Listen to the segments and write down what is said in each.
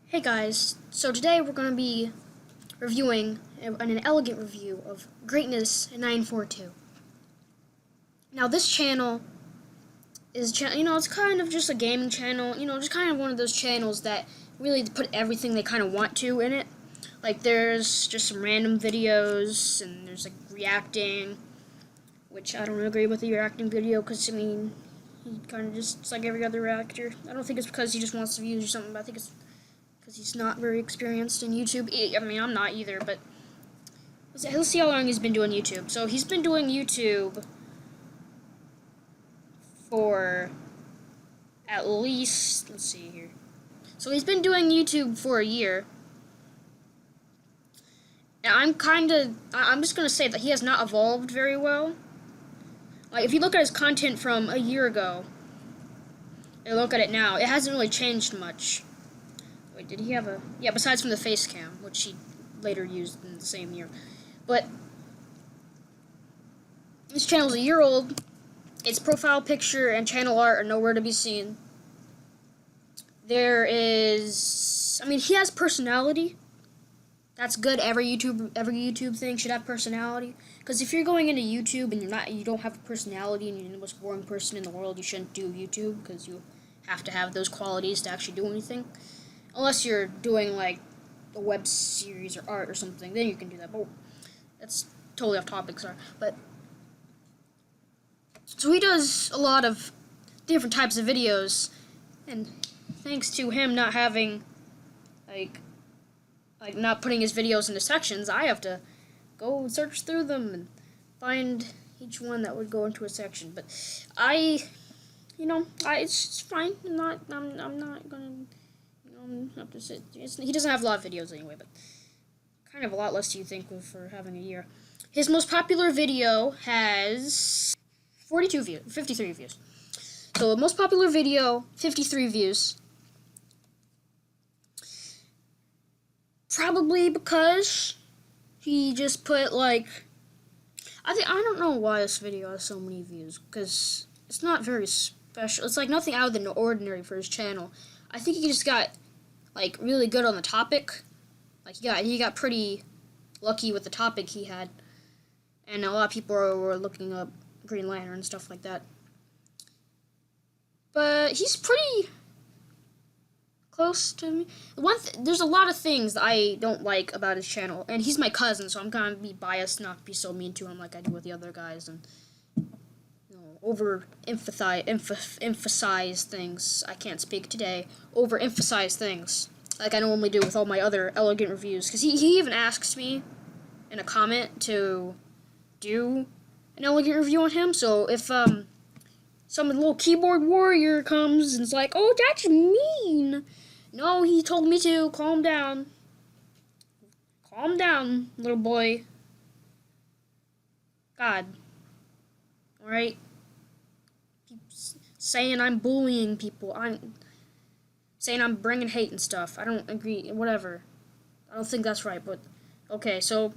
Hey guys, so today we're going to be reviewing an elegant review of Greatness 942. Now this channel is, it's kind of just a gaming channel, just kind of one of those channels that really put everything they kind of want to in it. Like there's just some random videos, and there's like reacting, which I don't agree with the reacting video, because he kind of just, it's like every other reactor. I don't think it's because he just wants to views or something, but I think it's because he's not very experienced in YouTube. I'm not either, but let's see how long he's been doing YouTube. So he's been doing YouTube for at least, let's see here. So he's been doing YouTube for a year. And I'm just going to say that he has not evolved very well. Like, if you look at his content from a year ago, and look at it now, it hasn't really changed much. Wait, did he have a... Yeah, besides from the face cam, which he later used in the same year. But this channel's a year old. Its profile picture and channel art are nowhere to be seen. There is... he has personality. That's good. Every YouTube thing should have personality. Because if you're going into YouTube and you don't have a personality and you're the most boring person in the world, you shouldn't do YouTube, because you have to have those qualities to actually do anything. Unless you're doing, like, a web series or art or something, then you can do that. But that's totally off topic, sorry. But so he does a lot of different types of videos, and thanks to him not having, like not putting his videos into sections, I have to go and search through them and find each one that would go into a section. But it's fine. I'm not gonna. Have to sit. He doesn't have a lot of videos anyway, but kind of a lot less, do you think, for having a year. His most popular video has 53 views. So the most popular video, 53 views. Probably because he just put, like, I don't know why this video has so many views, because it's not very special. It's like nothing out of the ordinary for his channel. I think he just got, like, really good on the topic. Like, he got pretty lucky with the topic he had. And a lot of people were looking up Green Lantern and stuff like that. But he's pretty close to me. There's a lot of things that I don't like about his channel. And he's my cousin, so I'm gonna be biased, not be so mean to him like I do with the other guys. And emphasize things. I can't speak today. Overemphasize things, like I normally do with all my other elegant reviews. Because he even asks me in a comment to do an elegant review on him. So if some little keyboard warrior comes and is like, "Oh, that's mean," no, he told me to calm down. Calm down, little boy. God. Alright? Saying I'm bullying people. I'm saying I'm bringing hate and stuff. I don't agree. Whatever. I don't think that's right, but okay, so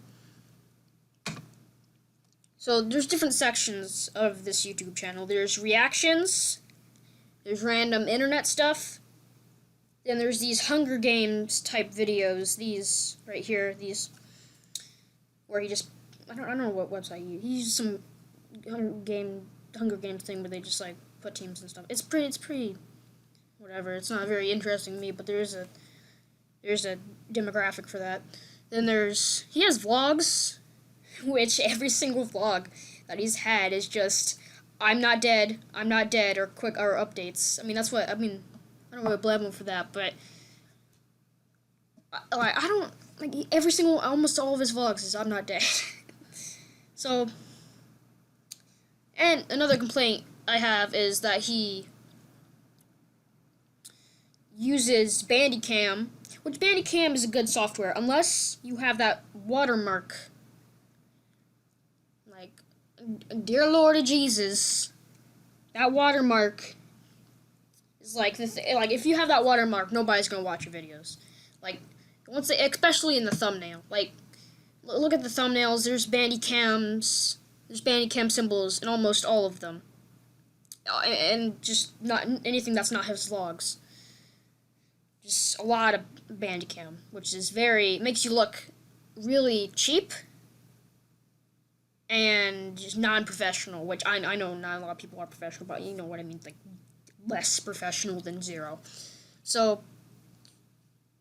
there's different sections of this YouTube channel. There's reactions, there's random internet stuff, then there's these Hunger Games type videos, these right here, these where he just, I don't know what website he uses some Hunger Games thing where they just, like, put teams and stuff. It's pretty whatever. It's not very interesting to me, but there's a demographic for that. Then he has vlogs, which every single vlog that he's had is just, I'm not dead, or updates. I don't really blame him for that, but almost all of his vlogs is I'm not dead. So, and another complaint I have is that he uses Bandicam, which Bandicam is a good software, unless you have that watermark. Like, dear Lord of Jesus, that watermark is like if you have that watermark, nobody's gonna watch your videos. Like, especially in the thumbnail. Like, look at the thumbnails. There's Bandicam symbols in almost all of them. And just not anything that's not his vlogs. just a lot of Bandicam, which is makes you look really cheap and just non-professional, which I know not a lot of people are professional, but you know what I mean, like less professional than zero. So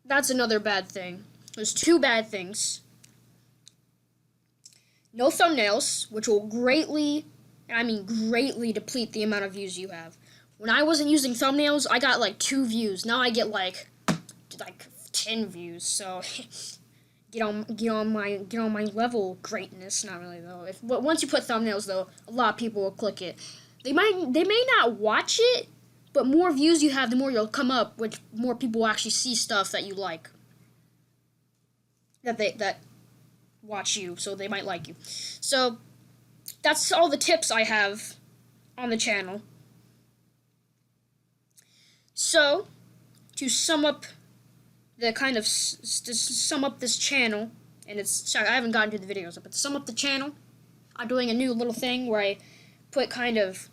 that's another bad thing. There's two bad things. No thumbnails, which will greatly, and I mean greatly, deplete the amount of views you have. When I wasn't using thumbnails, I got like 2 views. Now I get like 10 views. So get on my level, greatness. Not really though. Once you put thumbnails though, a lot of people will click it. They may not watch it, but more views you have, the more you'll come up, which more people will actually see stuff that you like. That watch you, so they might like you. So that's all the tips I have on the channel. So to sum up to sum up this channel, and sorry, I haven't gotten to the videos, but to sum up the channel, I'm doing a new little thing where I put kind of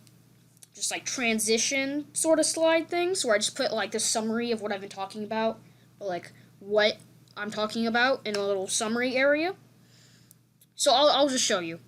just like transition sort of slide things, where I just put like the summary of what I've been talking about, or like what I'm talking about in a little summary area. So I'll just show you.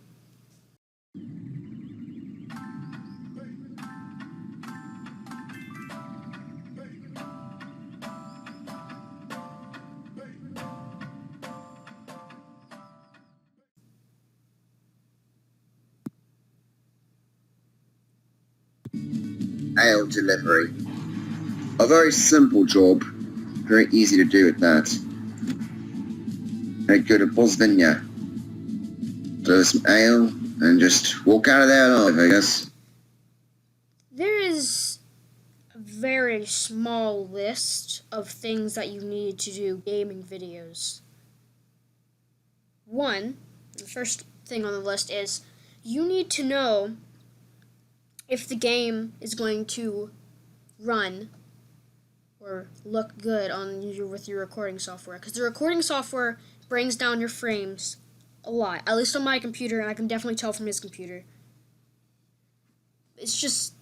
Ale delivery. A very simple job, very easy to do at that. Very good at Bosnia. Do some ale and just walk out of there alive, I guess. There is a very small list of things that you need to do gaming videos. One, the first thing on the list is you need to know if the game is going to run or look good with your recording software, because the recording software brings down your frames a lot, at least on my computer, and I can definitely tell from his computer. It's just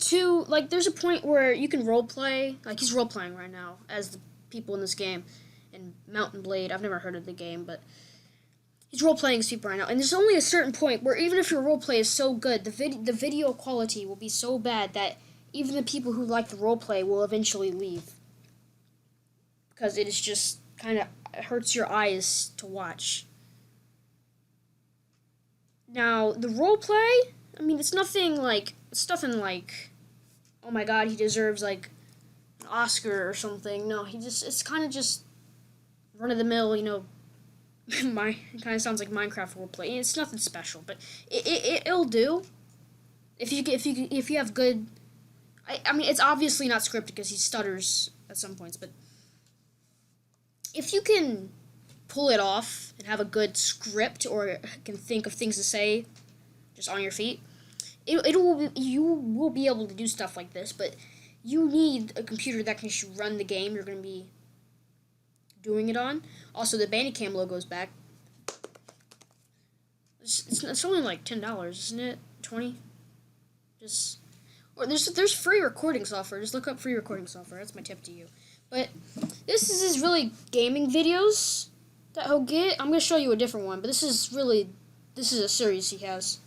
too, like, there's a point where you can roleplay, like he's roleplaying right now as the people in this game, in Mountain Blade. I've never heard of the game, but he's role-playing Super right now, and there's only a certain point where even if your roleplay is so good, the video quality will be so bad that even the people who like the roleplay will eventually leave. Because it is just kind of hurts your eyes to watch. Now, the roleplay, I mean, it's nothing like, oh my god, he deserves like an Oscar or something. No, it's kind of just run-of-the-mill, you know, it kind of sounds like Minecraft roleplay. It's nothing special, but it'll do. If you have good, I mean, it's obviously not scripted because he stutters at some points, but if you can pull it off and have a good script or can think of things to say just on your feet, you will be able to do stuff like this. But you need a computer that can run the game you're going to be doing it on. Also, the Bandicam logo is back. It's only like $10, isn't it? 20. Or there's free recording software. Just look up free recording software. That's my tip to you. But this is his really gaming videos that he'll get. I'm gonna show you a different one, but this is a series he has.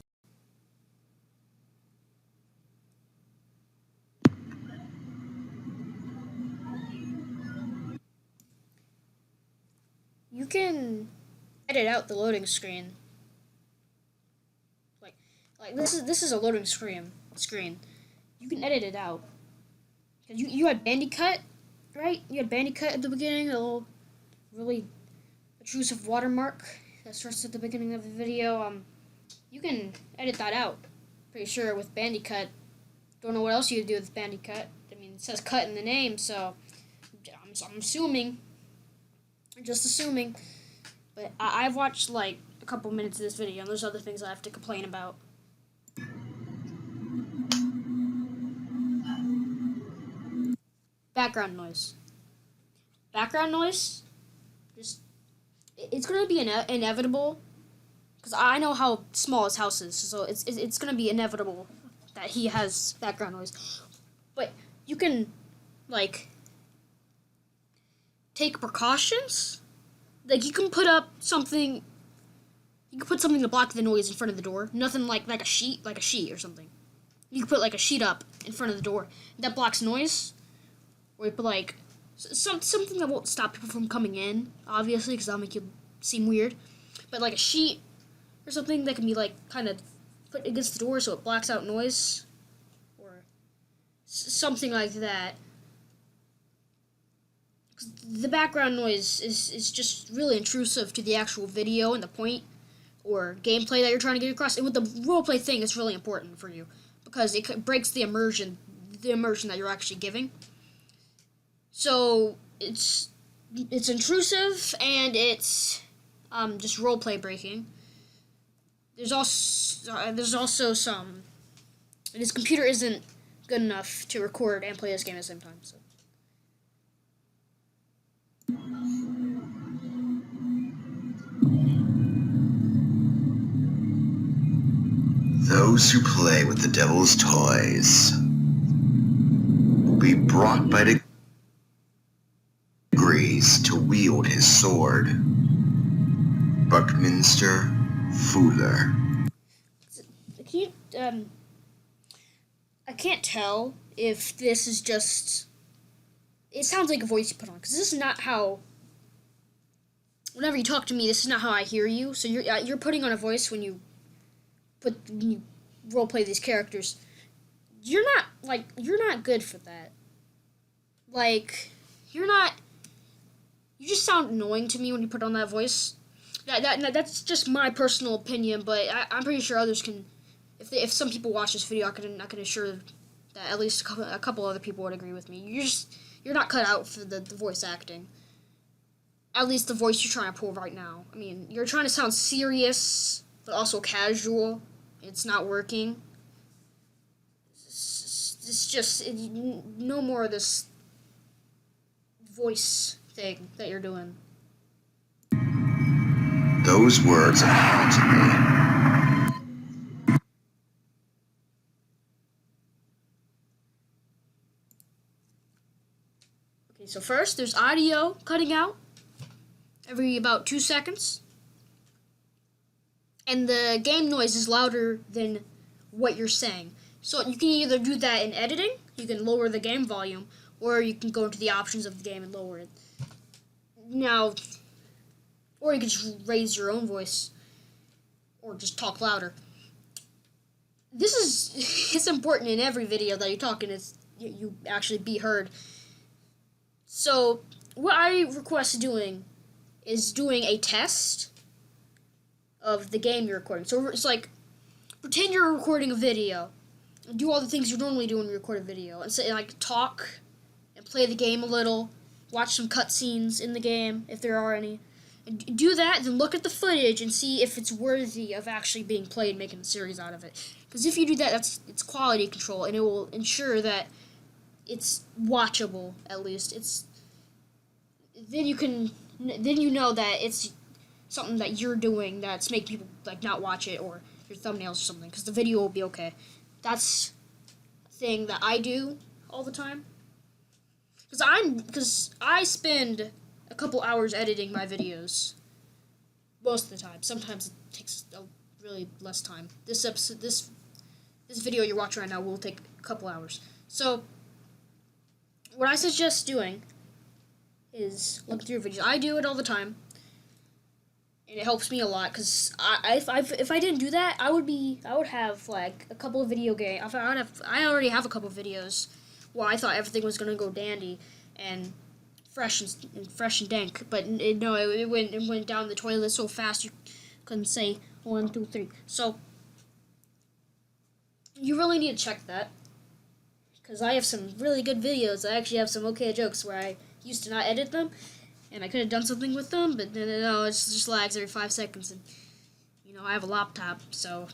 You can edit out the loading screen. Like this is a loading screen. You can edit it out. Cause you had Bandicut, right? You had Bandicut at the beginning, a little really obtrusive watermark that starts at the beginning of the video. You can edit that out. Pretty sure with Bandicut. Don't know what else you could do with Bandicut. I mean, it says cut in the name, so I'm assuming. Just assuming. But I've watched like a couple minutes of this video, and there's other things I have to complain about. Background noise. It's going to be inevitable, because I know how small his house is, so it's going to be inevitable that he has background noise. But you can, like, take precautions. Like, you can put up something. You can put something to block the noise in front of the door. Nothing like a sheet or something. You can put like a sheet up in front of the door that blocks noise. Or you put like something that won't stop people from coming in, obviously, because that'll make you seem weird. But like a sheet or something that can be like kind of put against the door so it blocks out noise, or something like that. 'Cause the background noise is just really intrusive to the actual video and the point or gameplay that you're trying to get across. And with the roleplay thing, it's really important for you because it breaks the immersion that you're actually giving. So it's intrusive and it's just roleplay breaking. There's also some. And his computer isn't good enough to record and play this game at the same time. So. Those who play with the devil's toys will be brought by degrees to wield his sword. Buckminster Fuller. Can you, I can't tell if this is just. It sounds like a voice you put on, because this is not how. Whenever you talk to me, this is not how I hear you. So you're putting on a voice when you roleplay these characters. You're not good for that. Like, you just sound annoying to me when you put on that voice. That's just my personal opinion, but I'm pretty sure others can. If some people watch this video, I can assure that at least a couple other people would agree with me. You're not cut out for the voice acting. At least the voice you're trying to pull right now. I mean, you're trying to sound serious, but also casual. It's not working. It's just no more of this voice thing that you're doing. Those words have haunted me. Okay, so first there's audio cutting out every about 2 seconds. And the game noise is louder than what you're saying. So you can either do that in editing, you can lower the game volume, or you can go into the options of the game and lower it. Now, or you can just raise your own voice, or just talk louder. It's important in every video that you talk and you actually be heard. So what I request doing is doing a test of the game you're recording. So it's like, pretend you're recording a video. Do all the things you normally do when you record a video. And say, like, talk and play the game a little. Watch some cutscenes in the game, if there are any. And do that, then look at the footage and see if it's worthy of actually being played and making a series out of it. Because if you do that, it's quality control, and it will ensure that it's watchable, at least. Then you know that it's something that you're doing that's making people like not watch it, or your thumbnails or something, because the video will be okay. That's a thing that I do all the time. Because I spend a couple hours editing my videos most of the time. Sometimes it takes really less time. This video you're watching right now will take a couple hours. So what I suggest doing is look through videos. I do it all the time, and it helps me a lot. Because if I didn't do that, I would have like a couple of video games. I already have a couple of videos where I thought everything was gonna go dandy and fresh and dank, but it went down the toilet so fast you couldn't say 1, 2, 3. So you really need to check that, because I have some really good videos. I actually have some okay jokes where I used to not edit them, and I could have done something with them, but no, it just lags every 5 seconds, and I have a laptop, so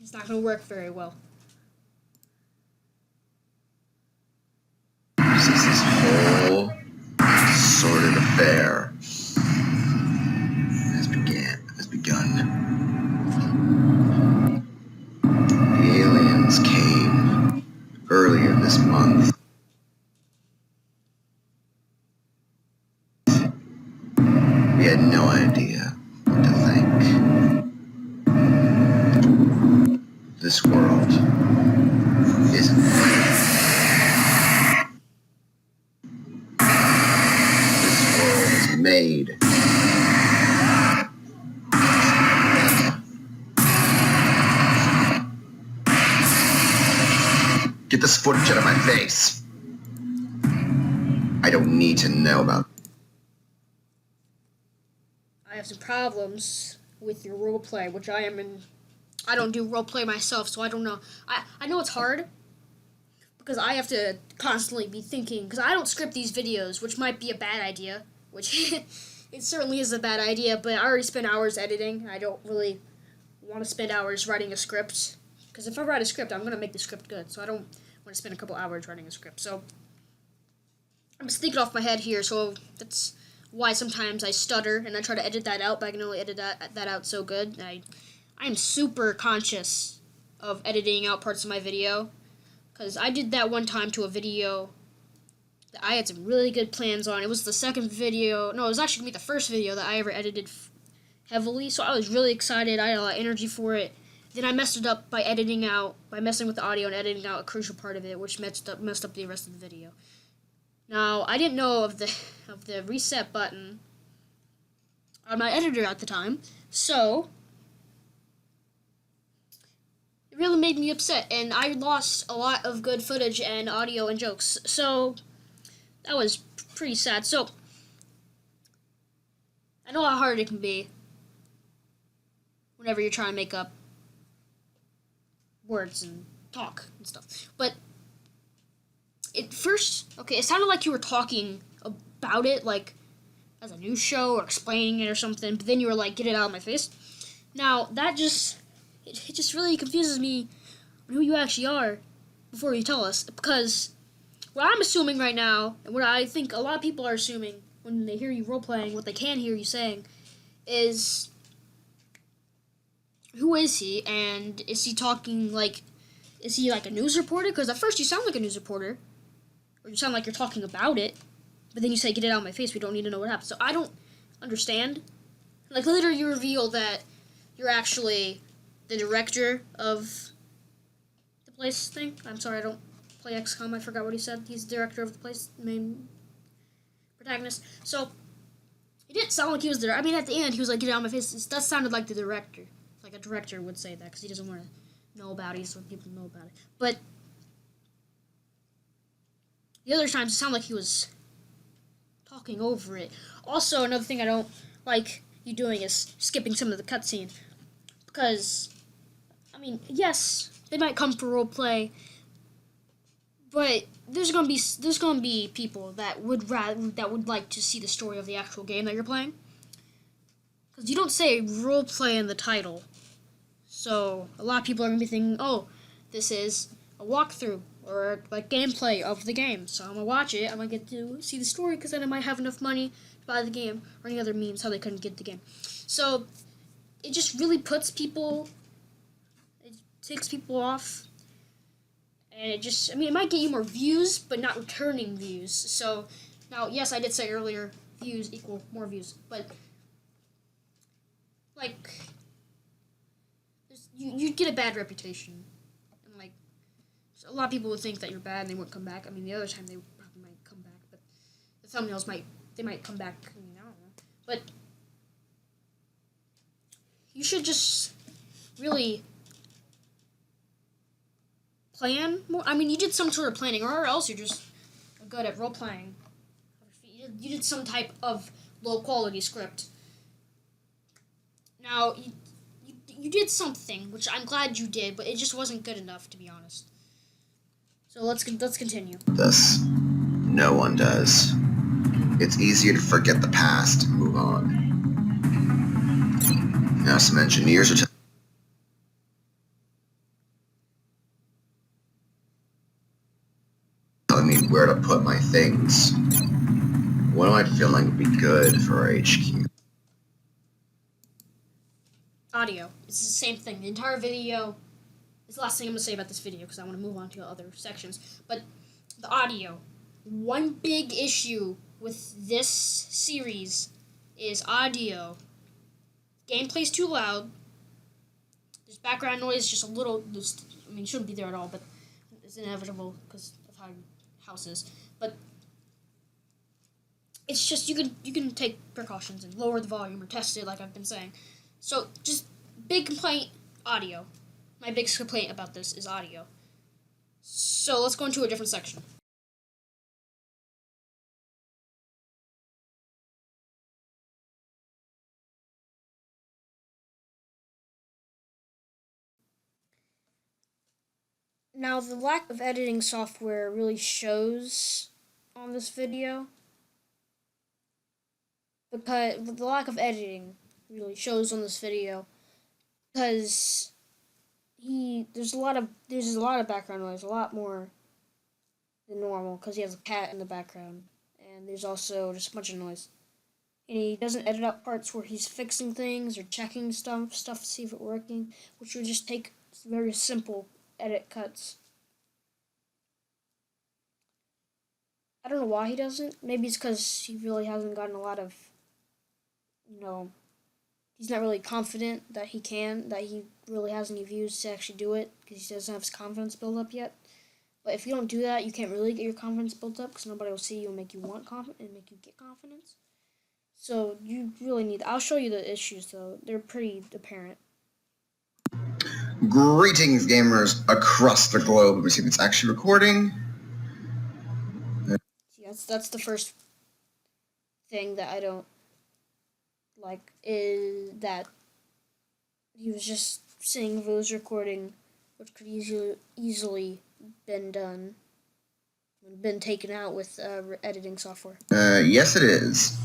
it's not going to work very well. This whole sordid affair has begun. The aliens came earlier this month. We had no idea what to think. This world isn't real. This world is made. Get this footage out of my face. I don't need to know about. I have some problems with your roleplay, which I am in. I don't do roleplay myself, so I don't know. I know it's hard because I have to constantly be thinking, because I don't script these videos, which might be a bad idea, which it certainly is a bad idea, but I already spent hours editing. I don't really want to spend hours writing a script, because if I write a script, I'm going to make the script good, so I don't want to spend a couple hours writing a script. So I'm just thinking off my head here, so that's why sometimes I stutter and I try to edit that out, but I can only edit that out so good. I am super conscious of editing out parts of my video, because I did that one time to a video that I had some really good plans on. It was the second video, no, it was actually going to be the first video that I ever edited heavily, so I was really excited. I had a lot of energy for it. Then I messed it up by messing with the audio and editing out a crucial part of it, which messed up the rest of the video. Now, I didn't know of the reset button on my editor at the time, so it really made me upset, and I lost a lot of good footage and audio and jokes, so that was pretty sad. So I know how hard it can be whenever you're trying to make up words and talk and stuff, but it sounded like you were talking about it, like, as a news show or explaining it or something, but then you were like, get it out of my face. Now, it just really confuses me on who you actually are before you tell us, because what I'm assuming right now, and what I think a lot of people are assuming when they hear you role-playing, what they can hear you saying, is, who is he, and is he talking like, is he like a news reporter? Because at first you sound like a news reporter, or you sound like you're talking about it, but then you say, get it out of my face, we don't need to know what happened. So I don't understand. Like, later you reveal that you're actually the director of the place thing. I'm sorry, I don't play XCOM, I forgot what he said. He's the director of the place, main protagonist. So, he didn't sound like he was the director. I mean, at the end, he was like, get it out of my face. That sounded like the director. Like a director would say that, because he doesn't want to know about it, so people know about it. But the other times, it sounded like he was talking over it. Also, another thing I don't like you doing is skipping some of the cutscene. Because, I mean, yes, they might come for roleplay, but there's gonna be people that would like to see the story of the actual game that you're playing. Because you don't say roleplay in the title. So a lot of people are gonna be thinking, oh, this is a walkthrough or like gameplay of the game. So I'm gonna watch it. I'm gonna get to see the story, because then I might have enough money to buy the game, or any other memes how they couldn't get the game. So it just really takes people off, and it might get you more views, but not returning views. So now, yes, I did say earlier, views equal more views, but like, you'd get a bad reputation, and like, so a lot of people would think that you're bad and they wouldn't come back. I mean, the other time they probably might come back, but the thumbnails might come back. I mean, I don't know, but you should just really plan more. I mean, you did some sort of planning, or else you're just good at role playing. You did some type of low quality script. Now, you did something, which I'm glad you did, but it just wasn't good enough, to be honest. So let's continue. This. No one does. It's easier to forget the past and move on. Now some engineers are telling me where to put my things. What am I feeling would be good for our HQ? Audio. It's the same thing. The entire video is the last thing I'm going to say about this video, because I want to move on to other sections. But the audio. One big issue with this series is audio. Gameplay's too loud. There's background noise, just a little. It shouldn't be there at all, but it's inevitable because of how your house is. But it's just you can take precautions and lower the volume or test it, like I've been saying. So just big complaint, audio. My biggest complaint about this is audio. So let's go into a different section. Now, the lack of editing software really shows on this video. Because the lack of editing really shows on this video because there's a lot of background noise, a lot more than normal because he has a cat in the background, and there's also just a bunch of noise. And he doesn't edit out parts where he's fixing things or checking stuff to see if it's working, which would just take very simple edit cuts. I don't know why he doesn't. Maybe it's because he really hasn't gotten a lot of, he's not really confident that he really has any views to actually do it because he doesn't have his confidence built up yet. But if you don't do that, you can't really get your confidence built up because nobody will see you and make you want confidence and make you get confidence. So you really need. I'll show you the issues though. They're pretty apparent. Greetings, gamers across the globe. Let me see if it's actually recording. See, that's the first thing that I don't like is that he was just saying if it was recording, which could easily been done, been taken out with editing software. Yes, it is.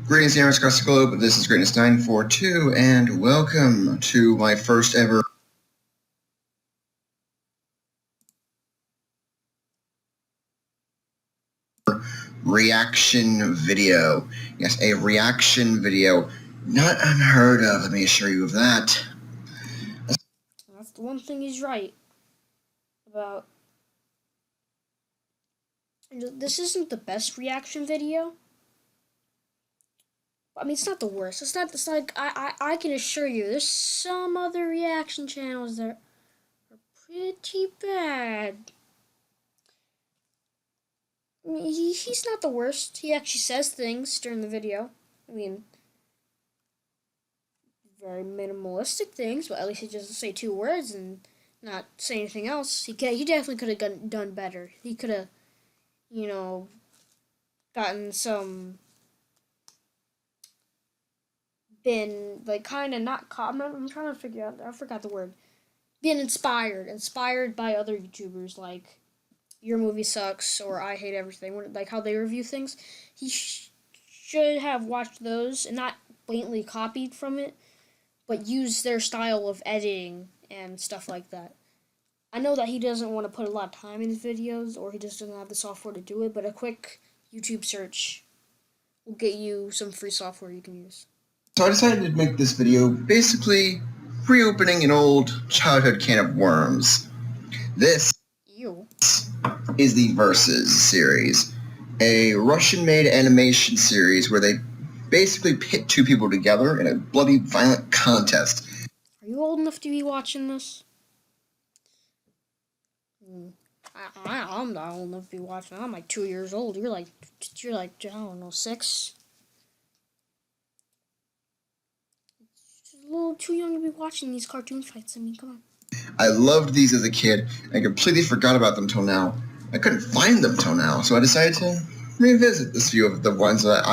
Greetings, gamers across the globe. This is Greatness942, and welcome to my first ever reaction video. Yes, a reaction video. Not unheard of, let me assure you of that. That's the one thing he's right about. This isn't the best reaction video. I mean, it's not the worst. It's like, I can assure you, there's some other reaction channels that are pretty bad. I mean, he's not the worst. He actually says things during the video. I mean, very minimalistic things, but at least he doesn't say 2 words and not say anything else. He definitely could have done better. He could have, gotten some, been like kind of not caught. I'm trying to figure out. I forgot the word. Been inspired by other YouTubers like Your Movie Sucks or I Hate Everything. Like how they review things. He should have watched those and not blatantly copied from it, but use their style of editing and stuff like that. I know that he doesn't want to put a lot of time in his videos, or he just doesn't have the software to do it, but a quick YouTube search will get you some free software you can use. So I decided to make this video basically reopening an old childhood can of worms. This is the Versus series, a Russian-made animation series where they basically pit 2 people together in a bloody, violent contest. Are you old enough to be watching this? I'm not old enough to be watching. I'm like 2 years old. You're like I don't know, 6. Just a little too young to be watching these cartoon fights. I mean, come on. I loved these as a kid. I completely forgot about them till now. I couldn't find them till now, so I decided to revisit this few of the ones that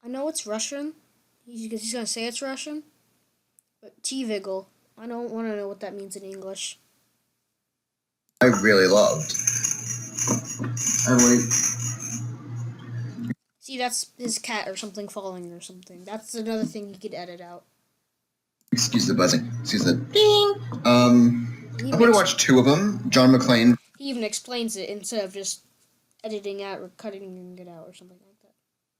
I know it's Russian. He's gonna say it's Russian. But T-Vigil. I don't want to know what that means in English. I really loved. See, that's his cat or something falling or something. That's another thing he could edit out. Excuse the buzzing. Excuse the ding. I'm going to watch 2 of them. John McClane. He even explains it instead of just editing out or cutting it out or something like that.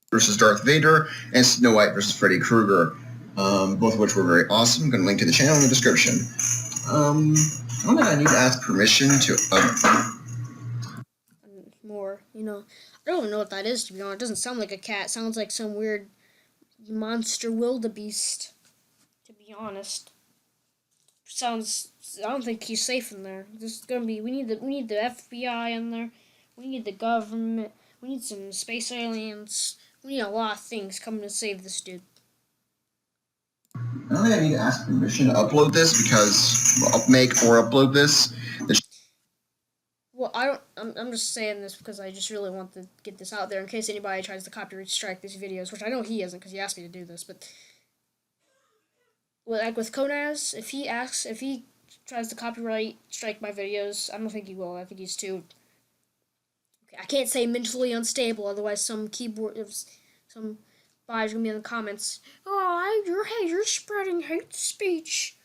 Versus Darth Vader, and Snow White versus Freddy Krueger. Both of which were very awesome. I'm going to link to the channel in the description. I don't think I need to ask permission to... more. I don't even know what that is, to be honest. It doesn't sound like a cat. It sounds like some weird monster wildebeest, to be honest. I don't think he's safe in there. We need the FBI in there. We need the government. We need some space aliens. We need a lot of things coming to save this dude. I don't think I need to ask permission to upload this because I'll make or upload this. Well, I'm just saying this because I just really want to get this out there in case anybody tries to copyright strike these videos, which I know he isn't because he asked me to do this. But like with Konaz, if he tries to copyright strike my videos, I don't think he will. I think he's too. I can't say mentally unstable, otherwise some body's gonna be in the comments. Oh, you're spreading hate speech.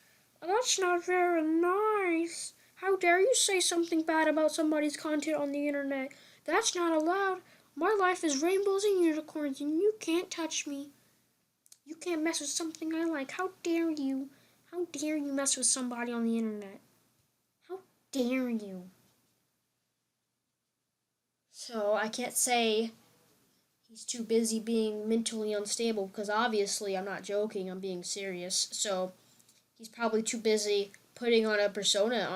That's not very nice. How dare you say something bad about somebody's content on the internet? That's not allowed. My life is rainbows and unicorns, and you can't touch me. You can't mess with something I like. How dare you? How dare you mess with somebody on the internet? How dare you? So I can't say he's too busy being mentally unstable because obviously I'm not joking, I'm being serious. So he's probably too busy putting on a persona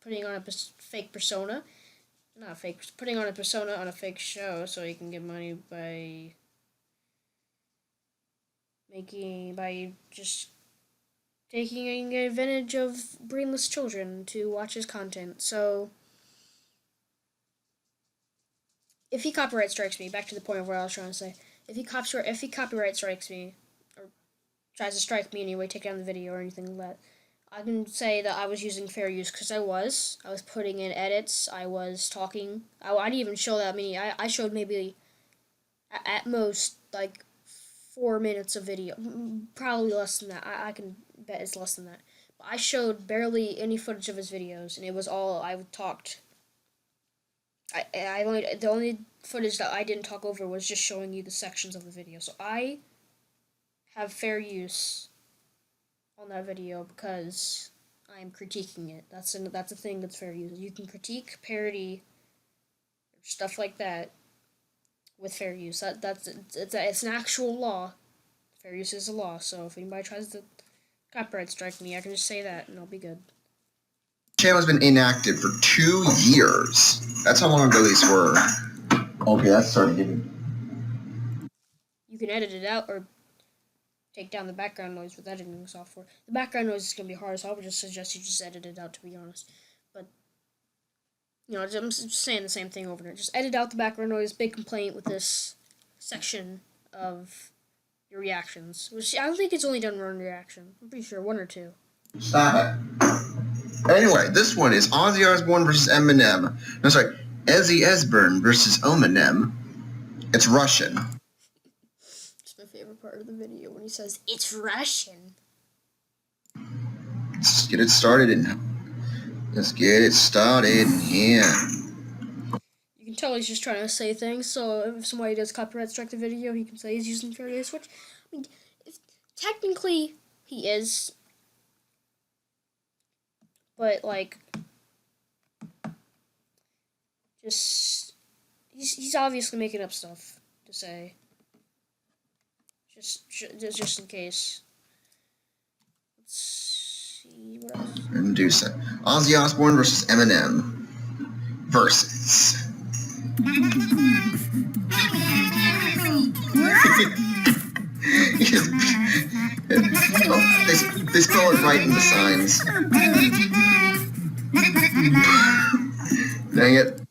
putting on a fake persona, not fake, putting on a persona on a fake show so he can get money by just taking advantage of brainless children to watch his content. So if he copyright strikes me, back to the point of what I was trying to say, if he copyright strikes me, or tries to strike me anyway, take down the video or anything like that, I can say that I was using fair use because I was putting in edits, I was talking, I didn't even show that many, I showed maybe at most like 4 minutes of video, probably less than that, I can bet it's less than that, but I showed barely any footage of his videos, and it was all I talked. The only footage that I didn't talk over was just showing you the sections of the video. So I have fair use on that video because I am critiquing it. That's a thing that's fair use. You can critique, parody, stuff like that with fair use. It's an actual law. Fair use is a law. So if anybody tries to copyright strike me, I can just say that and I'll be good. Channel has been inactive for 2 years. That's how long ago these were. Okay, that's starting to get. You can edit it out or take down the background noise with editing software. The background noise is going to be hard, so I would just suggest you just edit it out, to be honest. But, I'm just saying the same thing over there. Just edit out the background noise. Big complaint with this section of your reactions. Which I don't think it's only done one reaction. I'm pretty sure 1 or 2. Stop it. Anyway, this one is Ozzy Osbourne versus Eminem. No, sorry, Ozzy Osbourne versus Eminem. It's Russian. It's my favorite part of the video when he says, "It's Russian." Let's get it started in here. You can tell he's just trying to say things, so if somebody does copyright strike the video, he can say he's using fair use, which, technically, he is. But, he's obviously making up stuff to say. Just in case. Let's see what else. Introduce it. Ozzy Osbourne versus Eminem. Versus. They spell it right in the signs. Dang it.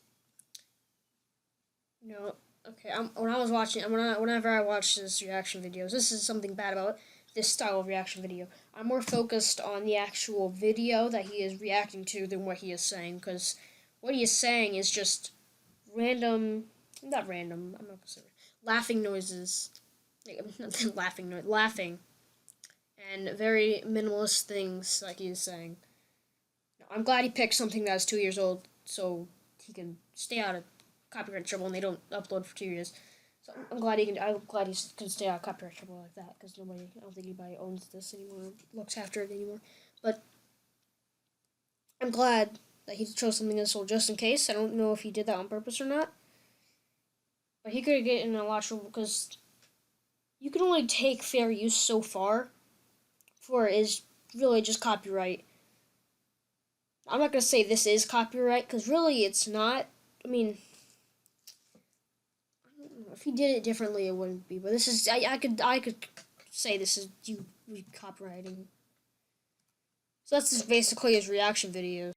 Okay. Whenever I watch this reaction videos, this is something bad about this style of reaction video. I'm more focused on the actual video that he is reacting to than what he is saying, because what he is saying is just laughing noises. Laughing. And very minimalist things, like he is saying. I'm glad he picked something that's 2 years old, so he can stay out of copyright trouble, and they don't upload for 2 years. So I'm glad he can stay out of copyright trouble like that, because I don't think anybody owns this anymore, looks after it anymore. But I'm glad that he chose something this old just in case. I don't know if he did that on purpose or not. But he could get in a lot of trouble because you can only take fair use so far before it is really just copyright. I'm not going to say this is copyright because really it's not. I mean, I don't know. If he did it differently, it wouldn't be. But this is, I could say this is you copywriting. So that's just basically his reaction videos.